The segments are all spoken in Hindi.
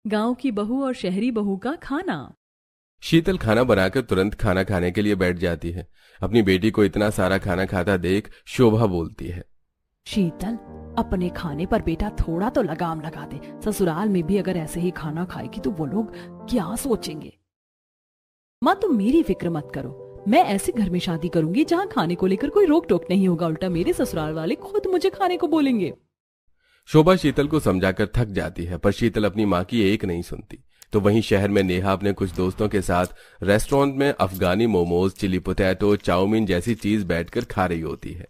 गांव की बहू और शहरी बहू का खाना। शीतल खाना बनाकर तुरंत खाना खाने के लिए बैठ जाती है। अपनी बेटी को इतना सारा खाना खाता देख शोभा बोलती है, शीतल, अपने खाने पर बेटा थोड़ा तो लगाम लगा दे। ससुराल में भी अगर ऐसे ही खाना खाएगी तो वो लोग क्या सोचेंगे। माँ, तुम मेरी फिक्र मत करो। मैं ऐसे घर में शादी करूंगी जहाँ खाने को लेकर कोई रोक टोक नहीं होगा। उल्टा मेरे ससुराल वाले खुद मुझे खाने को बोलेंगे। शोभा शीतल को समझाकर थक जाती है, पर शीतल अपनी माँ की एक नहीं सुनती। तो वहीं शहर में नेहा अपने कुछ दोस्तों के साथ रेस्टोरेंट में अफगानी मोमोज, चिली पोटैटो, चाउमीन जैसी चीज बैठकर खा रही होती है।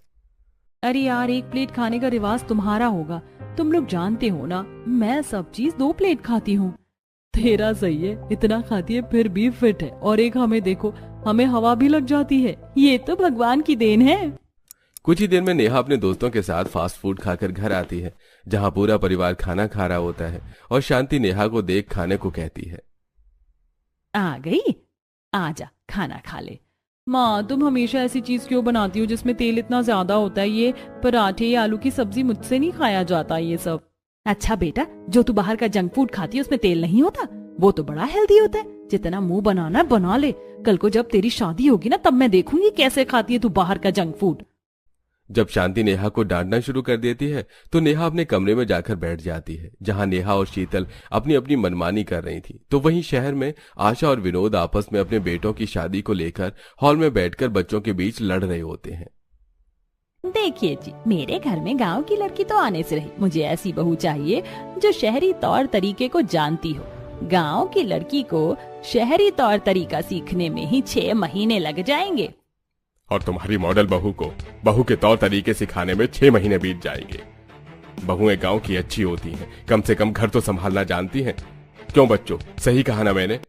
अरे यार, एक प्लेट खाने का रिवाज तुम्हारा होगा। तुम लोग जानते हो ना, मैं सब चीज 2 प्लेट खाती हूँ। तेरा सही है, इतना खाती है फिर भी फिट है। और एक हमें देखो, हमें हवा भी लग जाती है। ये तो भगवान की देन है। कुछ ही देर में नेहा अपने दोस्तों के साथ फास्ट फूड खाकर घर आती है, जहां पूरा परिवार खाना खा रहा होता है। और शांति नेहा को देख खाने को कहती है, आ गई, आजा खाना खा ले। माँ, तुम हमेशा ऐसी चीज क्यों बनाती हो जिसमें तेल इतना ज्यादा होता है। ये पराठे या आलू की सब्जी मुझसे नहीं खाया जाता ये सब। अच्छा बेटा, जो तू बाहर का जंक फूड खाती है उसमें तेल नहीं होता। वो तो बड़ा हेल्दी होता है। जितना मुंह बनाना बना ले। कल को जब तेरी शादी होगी ना, तब मैं देखूंगी कैसे खाती है तू बाहर का जंक फूड। जब शांति नेहा को डांटना शुरू कर देती है तो नेहा अपने कमरे में जाकर बैठ जाती है, जहां नेहा और शीतल अपनी अपनी मनमानी कर रही थी। तो वहीं शहर में आशा और विनोद आपस में अपने बेटों की शादी को लेकर हॉल में बैठकर बच्चों के बीच लड़ रहे होते हैं। देखिए जी, मेरे घर में गांव की लड़की तो आने से रही। मुझे ऐसी बहू चाहिए जो शहरी तौर तरीके को जानती हो। गांव की लड़की को शहरी तौर तरीका सीखने में ही 6 महीने लग जाएंगे। और तुम्हारी मॉडल बहू को बहू के तौर तरीके सिखाने में 6 महीने बीत जाएंगे। बहुएं गांव की अच्छी होती हैं, कम से कम घर तो संभालना जानती हैं। क्यों बच्चों, सही कहा ना मैंने?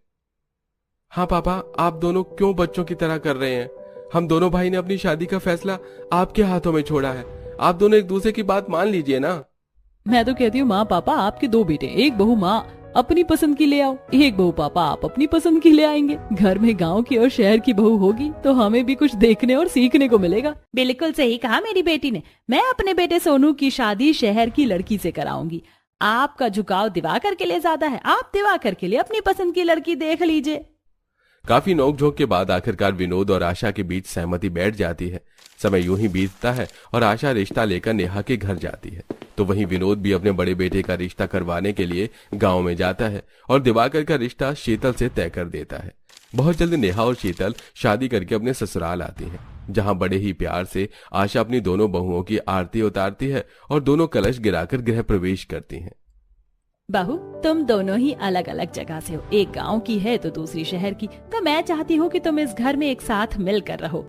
हाँ पापा, आप दोनों क्यों बच्चों की तरह कर रहे हैं? हम दोनों भाई ने अपनी शादी का फैसला आपके हाथों में छोड़ा है। आप दोनों एक दूसरे की बात मान लीजिए ना। मैं तो कहती हूँ माँ पापा आपके 2 बेटे, एक बहू माँ अपनी पसंद की ले आओ, एक बहू पापा आप अपनी पसंद की ले आएंगे। घर में गांव की और शहर की बहू होगी तो हमें भी कुछ देखने और सीखने को मिलेगा। बिल्कुल सही कहा मेरी बेटी ने। मैं अपने बेटे सोनू की शादी शहर की लड़की से कराऊंगी। आपका झुकाव दिवाकर के लिए ज्यादा है। आप दिवाकर के लिए अपनी पसंद की लड़की देख लीजिए। काफी नोकझोंक के बाद आखिरकार विनोद और आशा के बीच सहमति बैठ जाती है। समय यूं ही बीतता है और आशा रिश्ता लेकर नेहा के घर जाती है। तो वहीं विनोद भी अपने बड़े बेटे का रिश्ता करवाने के लिए गांव में जाता है और दिवाकर का रिश्ता शीतल से तय कर देता है। बहुत जल्द नेहा और शीतल शादी करके अपने ससुराल आती हैं, जहां बड़े ही प्यार से आशा अपनी दोनों बहुओं की आरती उतारती है और दोनों कलश गिराकर गृह प्रवेश करती हैं। बहू, तुम दोनों ही अलग अलग जगह से हो। एक गांव की है तो दूसरी शहर की। तो मैं चाहती हूँ कि तुम इस घर में एक साथ मिलकर रहो।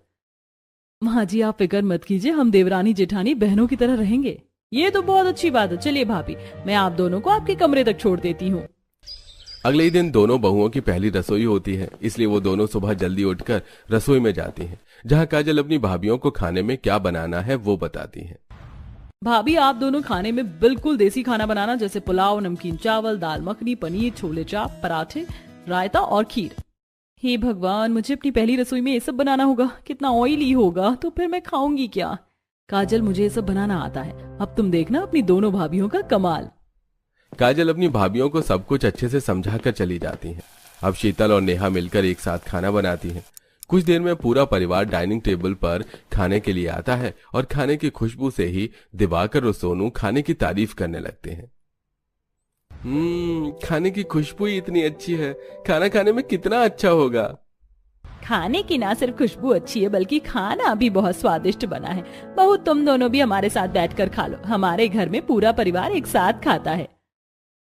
माँ जी, आप फिक्र मत कीजिए, हम देवरानी जेठानी बहनों की तरह रहेंगे। ये तो बहुत अच्छी बात है। चलिए भाभी, मैं आप दोनों को आपके कमरे तक छोड़ देती हूँ। अगले ही दिन दोनों बहुओं की पहली रसोई होती है, इसलिए वो दोनों सुबह जल्दी उठकर रसोई में जाती हैं, जहां काजल अपनी भाभियों को खाने में क्या बनाना है वो बताती हैं। भाभी, आप दोनों खाने में बिल्कुल देसी खाना बनाना, जैसे पुलाव, नमकीन चावल, दाल मखनी, पनीर, छोले चाप, पराठे, रायता और खीर। हे भगवान, मुझे अपनी पहली रसोई में ये सब बनाना होगा। कितना ऑयली होगा, तो फिर मैं खाऊंगी क्या? काजल, मुझे ये सब बनाना आता है। अब तुम देखना अपनी दोनों भाभियों का कमाल। काजल अपनी भाभियों को सब कुछ अच्छे से समझाकर चली जाती हैं। अब शीतल और नेहा मिलकर एक साथ खाना बनाती हैं। कुछ देर में पूरा परिवार डाइनिंग टेबल पर खाने के लिए आता है और खाने की खुशबू से ही दिवाकर और सोनू खाने की तारीफ करने लगते हैं। खाने की खुशबू ही इतनी अच्छी है, खाना खाने में कितना अच्छा होगा। खाने की ना सिर्फ खुशबू अच्छी है, बल्कि खाना भी बहुत स्वादिष्ट बना है। बहू, तुम दोनों भी हमारे साथ बैठकर खा लो। हमारे घर में पूरा परिवार एक साथ खाता है।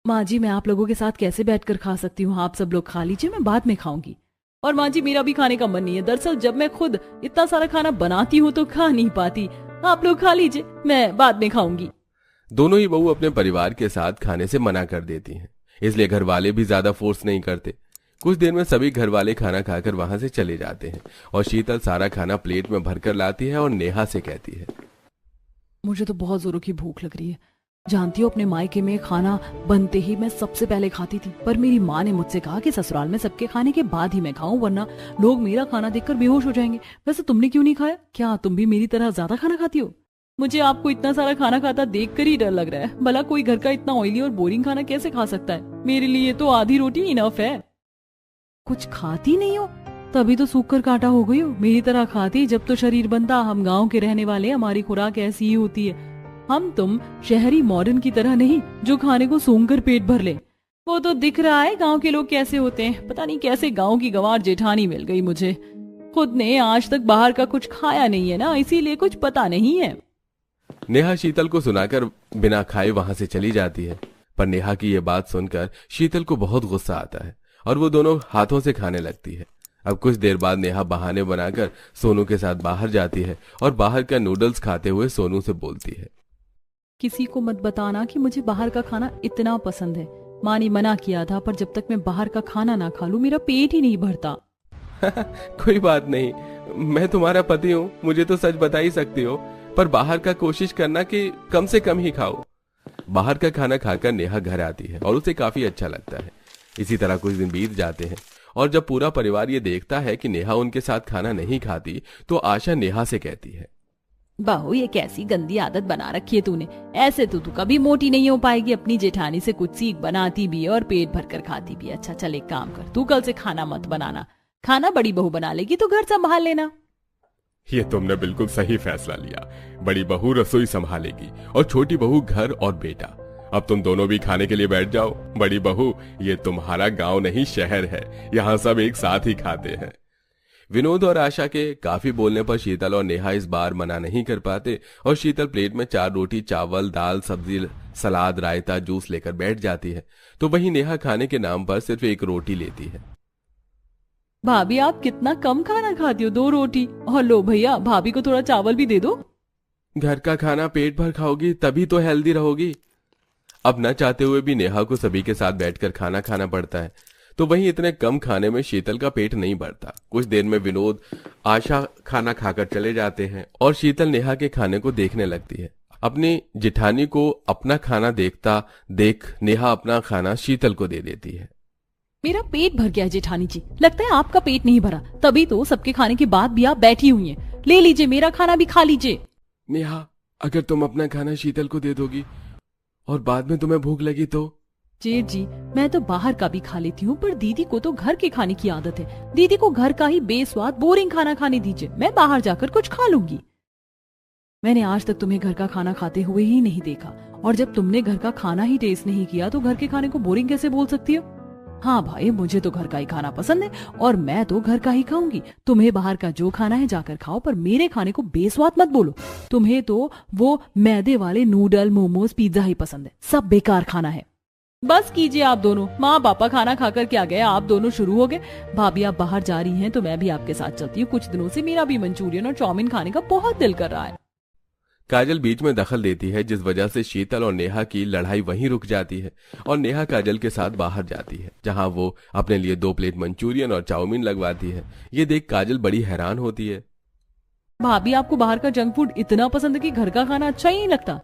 माँ जी, मैं आप लोगों के साथ कैसे बैठकर खा सकती हूँ? आप सब लोग खा लीजिए, मैं बाद में खाऊंगी। और माँ जी, मेरा भी खाने का मन नहीं है। दरअसल जब मैं खुद इतना सारा खाना बनाती हूँ तो खा नहीं पाती। आप लोग खा लीजिए, मैं बाद में खाऊंगी। दोनों ही बहू अपने परिवार के साथ खाने से मना कर देती हैं, इसलिए घर वाले भी ज्यादा फोर्स नहीं करते। कुछ देर में सभी घर वाले खाना खाकर वहां से चले जाते हैं और शीतल सारा खाना प्लेट में भरकर लाती है और नेहा से कहती है, मुझे तो बहुत जोरों की भूख लग रही है। जानती हो, अपने मायके में खाना बनते ही मैं सबसे पहले खाती थी, पर मेरी माँ ने मुझसे कहा कि ससुराल में सबके खाने के बाद ही मैं खाऊं, वरना लोग मेरा खाना देखकर बेहोश हो जाएंगे। वैसे तुमने क्यों नहीं खाया? क्या तुम भी मेरी तरह ज्यादा खाना खाती हो? मुझे आपको इतना सारा खाना खाता देखकर ही डर लग रहा है। भला कोई घर का इतना ऑयली और बोरिंग खाना कैसे खा सकता है? मेरे लिए तो आधी रोटी इनफ है। कुछ खाती नहीं हो? तभी तो सूख कर कांटा हो गई हो। मेरी तरह खाती जब तो शरीर बनता। हम गांव के रहने वाले, हमारी खुराक ऐसी ही होती है। हम तुम शहरी मॉडर्न की तरह नहीं जो खाने को सूंघ कर पेट भर ले। वो तो दिख रहा है गांव के लोग कैसे होते हैं। पता नहीं कैसे गांव की गंवार जेठानी मिल गई मुझे। खुद ने आज तक बाहर का कुछ खाया नहीं है ना, इसीलिए कुछ पता नहीं है। नेहा शीतल को सुनाकर बिना खाए वहां से चली जाती है। पर नेहा की ये बात सुनकर शीतल को बहुत गुस्सा आता है और वो दोनों हाथों से खाने लगती है। अब कुछ देर बाद नेहा बहाने बनाकर सोनू के साथ बाहर जाती है और बाहर का नूडल्स खाते हुए सोनू से बोलती है, किसी को मत बताना कि मुझे बाहर का खाना इतना पसंद है। माँ ने मना किया था, पर जब तक मैं बाहर का खाना ना खा लूं मेरा पेट ही नहीं भरता। कोई बात नहीं, मैं तुम्हारा पति हूँ, मुझे तो सच बता ही सकती हो। पर बाहर का कोशिश करना कि कम से कम ही खाओ। बाहर का खाना खाकर नेहा घर आती है और उसे काफी अच्छा लगता है। इसी तरह कुछ दिन बीत जाते हैं और जब पूरा परिवार ये देखता है कि नेहा उनके साथ खाना नहीं खाती तो आशा नेहा से कहती है, बहू ये कैसी गंदी आदत बना रखी है तूने। ऐसे तो तू कभी मोटी नहीं हो पाएगी। अपनी जेठानी से कुछ सीख, बनाती भी है और पेट भर कर खाती भी है। अच्छा चल एक काम कर, तू कल से खाना मत बनाना। खाना बड़ी बहू बना लेगी, तो घर संभाल लेना। ये तुमने बिल्कुल सही फैसला लिया। बड़ी बहू रसोई संभालेगी और छोटी बहू घर और बेटा। अब तुम दोनों भी खाने के लिए बैठ जाओ। बड़ी बहू, ये तुम्हारा गांव नहीं शहर है, यहाँ सब एक साथ ही खाते हैं। विनोद और आशा के काफी बोलने पर शीतल और नेहा इस बार मना नहीं कर पाते और शीतल प्लेट में 4 रोटी, चावल, दाल, सब्जी, सलाद, रायता, जूस लेकर बैठ जाती है। तो वहीं नेहा खाने के नाम पर सिर्फ 1 रोटी लेती है। भाभी आप कितना कम खाना खाती हो, 2 रोटी। और लो भैया, भाभी को थोड़ा चावल भी दे दो। घर का खाना पेट भर खाओगी तभी तो हेल्दी रहोगी। अब न चाहते हुए भी नेहा को सभी के साथ बैठकर खाना खाना पड़ता है। तो वहीं इतने कम खाने में शीतल का पेट नहीं भरता। कुछ देर में विनोद, आशा खाना खाकर चले जाते हैं और शीतल नेहा के खाने को देखने लगती है। अपनी जेठानी को अपना खाना देखता देख नेहा अपना खाना शीतल को दे देती है। मेरा पेट भर गया है जेठानी जी, लगता है आपका पेट नहीं भरा, तभी तो सबके खाने के बाद भी आप बैठी हुई हैं। ले लीजिए, मेरा खाना भी खा लीजिए। नेहा, अगर तुम अपना खाना शीतल को दे दोगी और बाद में तुम्हें भूख लगी तो? जेठ जी, मैं तो बाहर का भी खा लेती हूँ, पर दीदी को तो घर के खाने की आदत है। दीदी को घर का ही बेस्वाद बोरिंग खाना खाने दीजिए, मैं बाहर जाकर कुछ खा लूंगी। मैंने आज तक तुम्हें घर का खाना खाते हुए ही नहीं देखा, और जब तुमने घर का खाना ही टेस्ट नहीं किया तो घर के खाने को बोरिंग कैसे बोल सकती हो? हाँ भाई, मुझे तो घर का ही खाना पसंद है और मैं तो घर का ही खाऊंगी। तुम्हें बाहर का जो खाना है जाकर खाओ, पर मेरे खाने को बेस्वाद मत बोलो। तुम्हें तो वो मैदे वाले नूडल, मोमोज, पिज्जा ही पसंद है, सब बेकार खाना है। बस कीजिए आप दोनों, माँ पापा खाना खाकर क्या गए, आप दोनों शुरू हो गए। भाभी आप बाहर जा रही हैं तो मैं भी आपके साथ चलती हूँ। कुछ दिनों से मेरा भी मंचूरियन और चाउमीन खाने का बहुत दिल कर रहा है। काजल बीच में दखल देती है, जिस वजह से शीतल और नेहा की लड़ाई वहीं रुक जाती है और नेहा काजल के साथ बाहर जाती है, जहां वो अपने लिए 2 प्लेट मंचूरियन और चाउमीन लगवाती है। ये देख काजल बड़ी हैरान होती है। भाभी आपको बाहर का जंक फूड इतना पसंद है कि घर का खाना अच्छा ही नहीं लगता।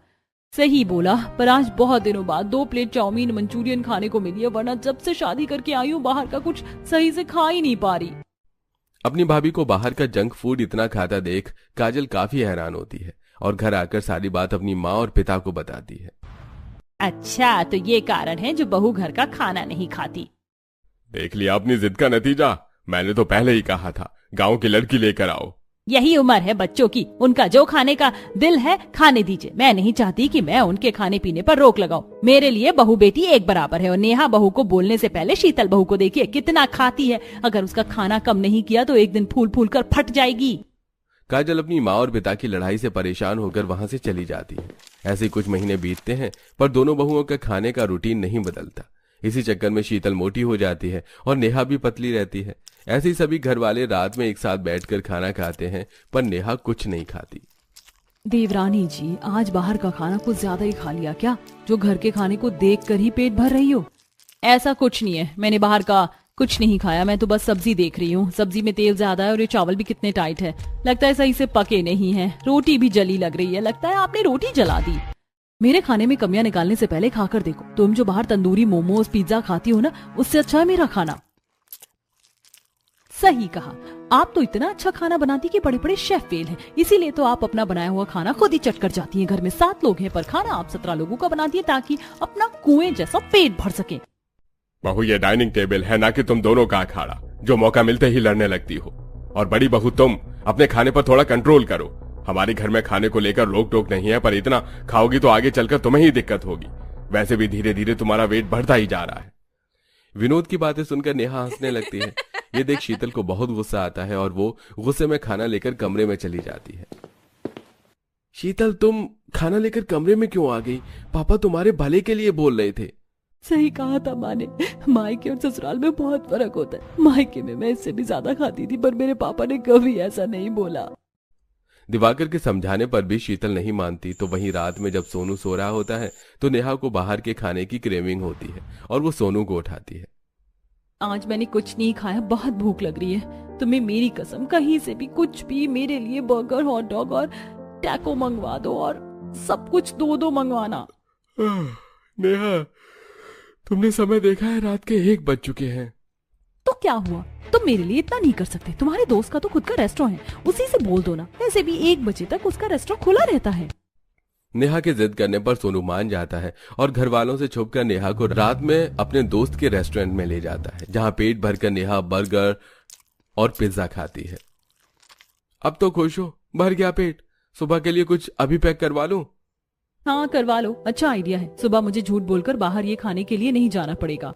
सही बोला, पर आज बहुत दिनों बाद 2 प्लेट चाउमीन मंचूरियन खाने को मिली है, वरना जब से शादी करके आई हूँ बाहर का कुछ सही से खा ही नहीं पा रही। अपनी भाभी को बाहर का जंक फूड इतना खाता देख काजल काफी हैरान होती है और घर आकर सारी बात अपनी माँ और पिता को बताती है। अच्छा, तो ये कारण है जो बहू घर का खाना नहीं खाती। देख लिया अपनी जिद का नतीजा। मैंने तो पहले ही कहा था, गांव की लड़की लेकर आओ। यही उम्र है बच्चों की, उनका जो खाने का दिल है खाने दीजिए। मैं नहीं चाहती कि मैं उनके खाने पीने पर रोक लगाऊं। मेरे लिए बहू बेटी एक बराबर है। और नेहा बहू को बोलने से पहले शीतल बहू को देखिए कितना खाती है। अगर उसका खाना कम नहीं किया तो एक दिन फूल फूल कर फट जाएगी। काजल अपनी माँ और पिता की लड़ाई से परेशान होकर वहां से चली जाती है। ऐसे कुछ महीने बीतते हैं, पर दोनों बहुओं का खाने का रूटीन नहीं बदलता। इसी चक्कर में शीतल मोटी हो जाती है और नेहा भी पतली रहती है। ऐसे ही सभी घर वाले रात में एक साथ बैठकर खाना खाते हैं, पर नेहा कुछ नहीं खाती। देवरानी जी, आज बाहर का खाना कुछ ज्यादा ही खा लिया क्या, जो घर के खाने को देख कर ही पेट भर रही हो? ऐसा कुछ नहीं है, मैंने बाहर का कुछ नहीं खाया। मैं तो बस सब्जी देख रही हूँ। सब्जी में तेल ज्यादा है और ये चावल भी कितने टाइट है, लगता है सही से पके नहीं है। रोटी भी जली लग रही है, लगता है आपने रोटी जला दी। मेरे खाने में कमियां निकालने से पहले खाकर देखो। तुम जो बाहर तंदूरी, मोमोज, पिज्जा खाती हो ना, उससे अच्छा है मेरा खाना। सही कहा, आप तो इतना अच्छा खाना बनाती कि बड़े बड़े शेफ फेल हैं। इसीलिए तो आप अपना बनाया हुआ खाना खुद ही चट कर जाती हैं। घर में 7 लोग हैं, पर खाना आप 17 लोगों का बनाती है ताकि अपना कुएं जैसा पेट भर सके। बहू ये डाइनिंग टेबल है, ना कि तुम दोनों का अखाड़ा जो मौका मिलते ही लड़ने लगती हो। और बड़ी बहू तुम अपने खाने पर थोड़ा कंट्रोल करो। हमारे घर में खाने को लेकर रोक टोक नहीं है, पर इतना खाओगी तो आगे चलकर तुम्हें ही दिक्कत होगी। वैसे भी धीरे धीरे तुम्हारा वेट बढ़ता ही जा रहा है। विनोद की बातें सुनकर नेहा हंसने लगती है। ये देख शीतल को बहुत गुस्सा आता है और वो गुस्से में खाना लेकर कमरे में चली जाती है। शीतल, तुम खाना लेकर कमरे में क्यों आ गई? पापा तुम्हारे भले के लिए बोल रहे थे। सही कहा था माँ ने, मायके और ससुराल में बहुत फर्क होता है। मायके में मैं इससे भी ज्यादा खाती थी, पर मेरे पापा ने कभी ऐसा नहीं बोला। दिवाकर के समझाने पर भी शीतल नहीं मानती। तो वहीं रात में जब सोनू सो रहा होता है तो नेहा को बाहर के खाने की क्रेविंग होती है और वो सोनू को उठाती है। आज मैंने कुछ नहीं खाया, बहुत भूख लग रही है। तुम्हें मेरी कसम, कहीं से भी कुछ भी मेरे लिए बर्गर, हॉट डॉग और टैको मंगवा दो, और सब कुछ दो दो मंगवाना। नेहा, तुमने समय देखा है? रात के 1 बज चुके हैं। तो क्या हुआ? तुम मेरे लिए इतना नहीं कर सकते? तुम्हारे दोस्त का तो खुद का रेस्टोरेंट है, उसी से बोल दो ना। वैसे भी 1 बजे तक उसका रेस्टोरेंट खुला रहता है। नेहा के जिद करने पर सोनू मान जाता है और घर वालों से छुपकर नेहा को रात में अपने दोस्त के रेस्टोरेंट में ले जाता है, जहां पेट भरकर नेहा बर्गर और पिज्जा खाती है। अब तो खुश हो? भर गया पेट? सुबह के लिए कुछ अभी पैक करवा लूं? हाँ करवा लो, अच्छा आइडिया है। सुबह मुझे झूठ बोलकर बाहर ये खाने के लिए नहीं जाना पड़ेगा।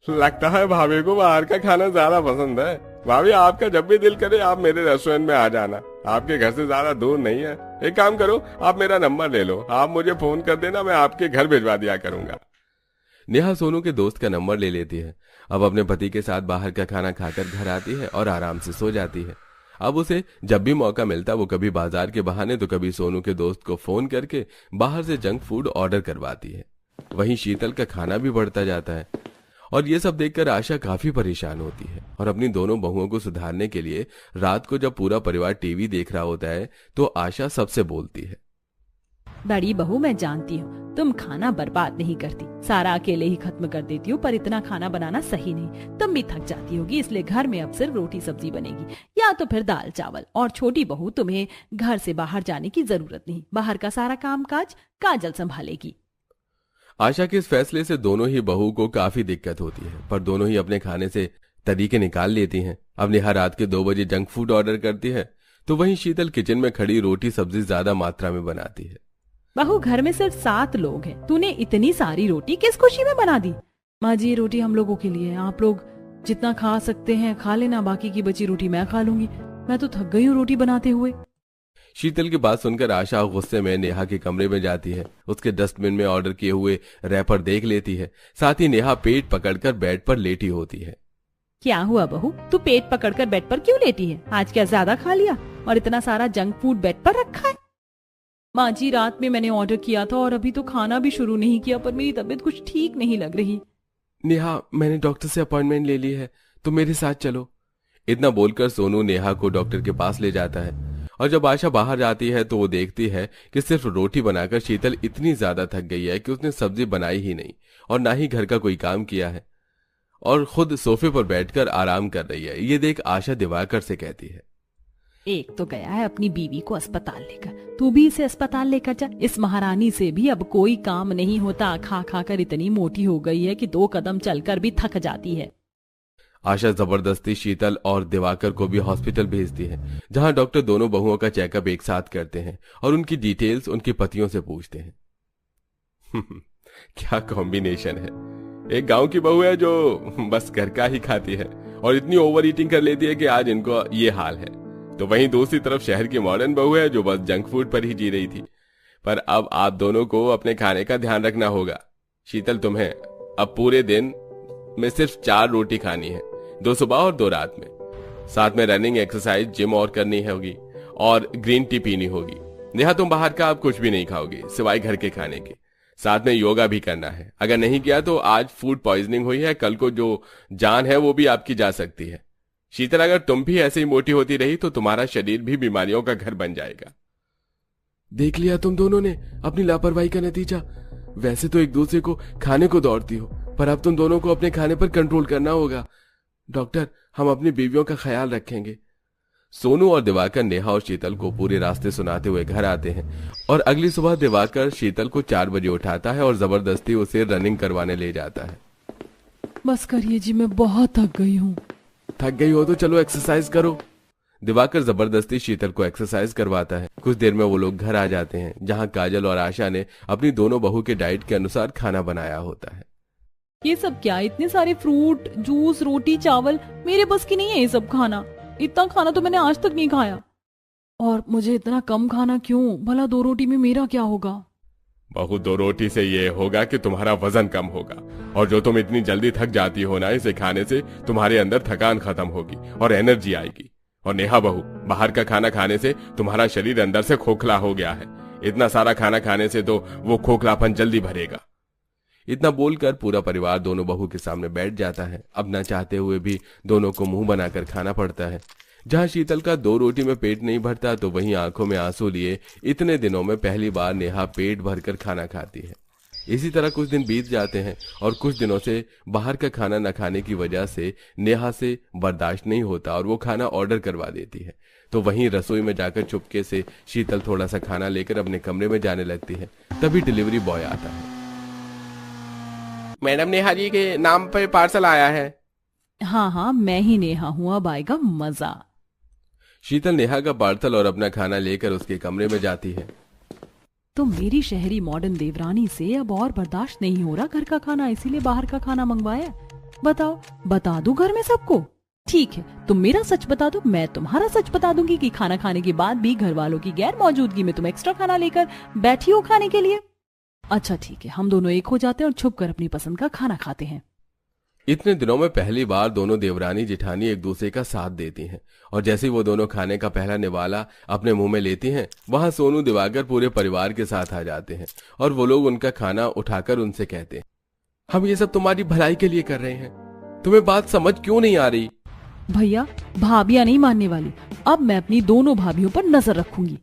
लगता है भाभी को बाहर का खाना ज्यादा पसंद है। भाभी, आपका जब भी दिल करे आप मेरे रेस्टोरेंट में आ जाना। आपके घर से ज्यादा दूर नहीं है। एक काम करो, आप मेरा नंबर ले लो, आप मुझे फोन कर देना, मैं आपके घर भिजवा दिया करूंगा। नेहा सोनू के दोस्त का नंबर ले लेती है। अब अपने पति के साथ बाहर का खाना खाकर घर आती है और आराम से सो जाती है। अब उसे जब भी मौका मिलता वो कभी बाजार के बहाने तो कभी सोनू के दोस्त को फोन करके बाहर से जंक फूड ऑर्डर करवाती है। वहीं शीतल का खाना भी बढ़ता जाता है और ये सब देखकर आशा काफी परेशान होती है और अपनी दोनों बहुओं को सुधारने के लिए रात को जब पूरा परिवार टीवी देख रहा होता है तो आशा सबसे बोलती है। बड़ी बहू, मैं जानती हूँ तुम खाना बर्बाद नहीं करती, सारा अकेले ही खत्म कर देती हो, पर इतना खाना बनाना सही नहीं। तुम भी थक जाती होगी, इसलिए घर में अब सिर्फ रोटी सब्जी बनेगी या तो फिर दाल चावल। और छोटी बहू, तुम्हें घर से बाहर जाने की जरूरत नहीं, बाहर का सारा काम काज काजल संभालेगी। आशा के इस फैसले से दोनों ही बहू को काफी दिक्कत होती है, पर दोनों ही अपने खाने से तरीके निकाल लेती हैं। अब नेहा रात के 2 बजे जंक फूड ऑर्डर करती है तो वहीं शीतल किचन में खड़ी रोटी सब्जी ज्यादा मात्रा में बनाती है। बहू, घर में सिर्फ 7 लोग हैं, तूने इतनी सारी रोटी किस खुशी में बना दी? माँ जी, ये रोटी हम लोगों के लिए है, आप लोग जितना खा सकते हैं खा लेना, बाकी की बची रोटी मैं खा लूंगी। मैं तो थक गई हूँ रोटी बनाते हुए। शीतल की बात सुनकर आशा गुस्से में नेहा के कमरे में जाती है। उसके डस्टबिन में ऑर्डर किए हुए रैपर देख लेती है। साथ ही नेहा पेट पकड़कर बेड पर लेटी होती है। क्या हुआ बहू, तू पेट पकड़कर बेड पर क्यों लेटी है? आज क्या ज्यादा खा लिया और इतना सारा जंक फूड बेड पर रखा है? माँ जी, रात में मैंने ऑर्डर किया था और अभी तो खाना भी शुरू नहीं किया, पर मेरी तबीयत कुछ ठीक नहीं लग रही। नेहा, मैंने डॉक्टर से अपॉइंटमेंट ले ली है, तो मेरे साथ चलो। इतना बोलकर सोनू नेहा को डॉक्टर के पास ले जाता है और जब आशा बाहर जाती है तो वो देखती है कि सिर्फ रोटी बनाकर शीतल इतनी ज्यादा थक गई है कि उसने सब्जी बनाई ही नहीं और ना ही घर का कोई काम किया है और खुद सोफे पर बैठकर आराम कर रही है। ये देख आशा दिवाकर से कहती है, एक तो गया है अपनी बीवी को अस्पताल लेकर, तू भी इसे अस्पताल लेकर जा। इस महारानी से भी अब कोई काम नहीं होता, खा खा कर इतनी मोटी हो गई है कि 2 कदम चलकर भी थक जाती है। आशा जबरदस्ती शीतल और दिवाकर को भी हॉस्पिटल भेजती है, जहां डॉक्टर दोनों बहुओं का चेकअप एक साथ करते हैं और उनकी डिटेल्स उनके पतियों से पूछते हैं। क्या कॉम्बिनेशन है। एक गांव की बहू है जो बस घर का ही खाती है और इतनी ओवर ईटिंग कर लेती है कि आज इनको ये हाल है। तो वहीं दूसरी तरफ शहर की मॉडर्न बहू है जो बस जंक फूड पर ही जी रही थी। पर अब आप दोनों को अपने खाने का ध्यान रखना होगा। शीतल, तुम्हें अब पूरे दिन में सिर्फ 4 रोटी खानी है, 2 सुबह और 2 रात में। साथ में रनिंग, एक्सरसाइज, जिम और करनी होगी और ग्रीन टी पीनी होगी। नेहा, तुम बाहर का अब कुछ भी नहीं खाओगी सिवाय घर के खाने के। साथ में योगा भी करना है। अगर नहीं किया तो आज फूड पॉइजनिंग हुई है, कल को जो जान है वो भी आपकी जा सकती है। शीतल, अगर तुम भी ऐसे ही मोटी होती रही तो तुम्हारा शरीर भी बीमारियों का घर बन जाएगा। देख लिया तुम दोनों ने अपनी लापरवाही का नतीजा। वैसे तो एक दूसरे को खाने को दौड़ती हो, पर अब तुम दोनों को अपने खाने पर कंट्रोल करना होगा। डॉक्टर, हम अपनी बीवियों का ख्याल रखेंगे। सोनू और दिवाकर नेहा और शीतल को पूरे रास्ते सुनाते हुए घर आते हैं और अगली सुबह दिवाकर शीतल को 4 बजे उठाता है और जबरदस्ती उसे रनिंग करवाने ले जाता है। बस करिए जी, मैं बहुत थक गई हूँ। थक गई हो तो चलो एक्सरसाइज करो। दिवाकर जबरदस्ती शीतल को एक्सरसाइज करवाता है। कुछ देर में वो लोग घर आ जाते हैं, जहाँ काजल और आशा ने अपनी दोनों बहू के डाइट के अनुसार खाना बनाया होता है। ये सब क्या, इतने सारे फ्रूट, जूस, रोटी, चावल, मेरे बस की नहीं है ये सब खाना। इतना खाना तो मैंने आज तक नहीं खाया। और मुझे इतना कम खाना क्यों? भला 2 रोटी में मेरा क्या होगा? बहू, 2 रोटी से ये होगा कि तुम्हारा वजन कम होगा, और जो तुम इतनी जल्दी थक जाती हो ना, इसे खाने से तुम्हारे अंदर थकान खत्म होगी और एनर्जी आएगी। और नेहा बहू, बाहर का खाना खाने से तुम्हारा शरीर अंदर से खोखला हो गया है। इतना सारा खाना खाने से तो वो खोखलापन जल्दी भरेगा। इतना बोलकर पूरा परिवार दोनों बहू के सामने बैठ जाता है। अब न चाहते हुए भी दोनों को मुंह बनाकर खाना पड़ता है। जहां शीतल का 2 रोटी में पेट नहीं भरता, तो वहीं आंखों में आंसू लिए इतने दिनों में पहली बार नेहा पेट भरकर खाना खाती है। इसी तरह कुछ दिन बीत जाते हैं और कुछ दिनों से बाहर का खाना न खाने की वजह से नेहा से बर्दाश्त नहीं होता और वो खाना ऑर्डर करवा देती है। तो वहीं रसोई में जाकर चुपके से शीतल थोड़ा सा खाना लेकर अपने कमरे में जाने लगती है। तभी डिलीवरी बॉय आता है। मैडम, नेहा जी के नाम पर पार्सल आया है। हाँ हाँ, मैं ही नेहा हूँ, अब आएगा मजा। शीतल नेहा का पार्सल और अपना खाना लेकर उसके कमरे में जाती है। तो मेरी शहरी मॉडर्न देवरानी से अब और बर्दाश्त नहीं हो रहा घर का खाना, इसीलिए बाहर का खाना मंगवाया। बताओ, बता दूं घर में सबको? ठीक है, तुम मेरा सच बता दो, मैं तुम्हारा सच बता दूंगी कि खाना खाने के बाद भी घर वालों की गैर मौजूदगी में तुम एक्स्ट्रा खाना लेकर बैठी हो खाने के लिए। अच्छा ठीक है, हम दोनों एक हो जाते हैं और छुप कर अपनी पसंद का खाना खाते हैं। इतने दिनों में पहली बार दोनों देवरानी जिठानी एक दूसरे का साथ देती हैं, और जैसे ही वो दोनों खाने का पहला निवाला अपने मुंह में लेती हैं, वहां सोनू दिवाकर पूरे परिवार के साथ आ जाते हैं और वो लोग उनका खाना उठाकर उनसे कहते हैं, हम ये सब तुम्हारी भलाई के लिए कर रहे हैं, तुम्हें बात समझ क्यों नहीं आ रही? भैया, भाभियां नहीं मानने वाली। अब मैं अपनी दोनों भाभियों पर नजर रखूंगी।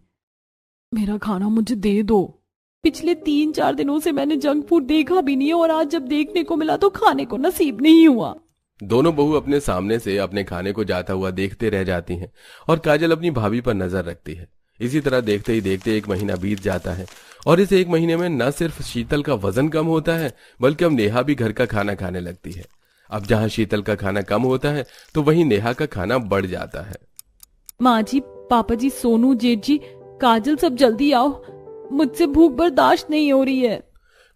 मेरा खाना मुझे दे दो। पिछले 3-4 दिनों से मैंने जंक फूड देखा भी नहीं है, और आज जब देखने को मिला तो खाने को नसीब नहीं हुआ। दोनों बहू अपने सामने से अपने खाने को जाता हुआ देखते रह जाती हैं और काजल अपनी भाभी पर नजर रखती है। इसी तरह देखते ही देखते 1 महीना बीत जाता है, और इस 1 महीने में न सिर्फ शीतल का वजन कम होता है, बल्कि अब नेहा भी घर का खाना खाने लगती है। अब जहां शीतल का खाना कम होता है, तो वहीं नेहा का खाना बढ़ जाता है। माँ जी, पापा जी, सोनू, जेठ जी, काजल, सब जल्दी आओ, मुझसे भूख बर्दाश्त नहीं हो रही है।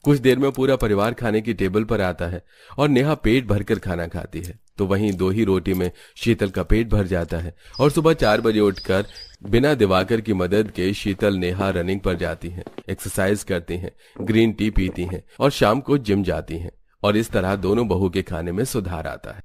कुछ देर में पूरा परिवार खाने की टेबल पर आता है और नेहा पेट भरकर खाना खाती है। तो वहीं 2 ही रोटी में शीतल का पेट भर जाता है, और सुबह 4 बजे उठकर बिना दिवाकर की मदद के शीतल नेहा रनिंग पर जाती हैं, एक्सरसाइज करती हैं, ग्रीन टी पीती हैं और शाम को जिम जाती हैं। और इस तरह दोनों बहू के खाने में सुधार आता है।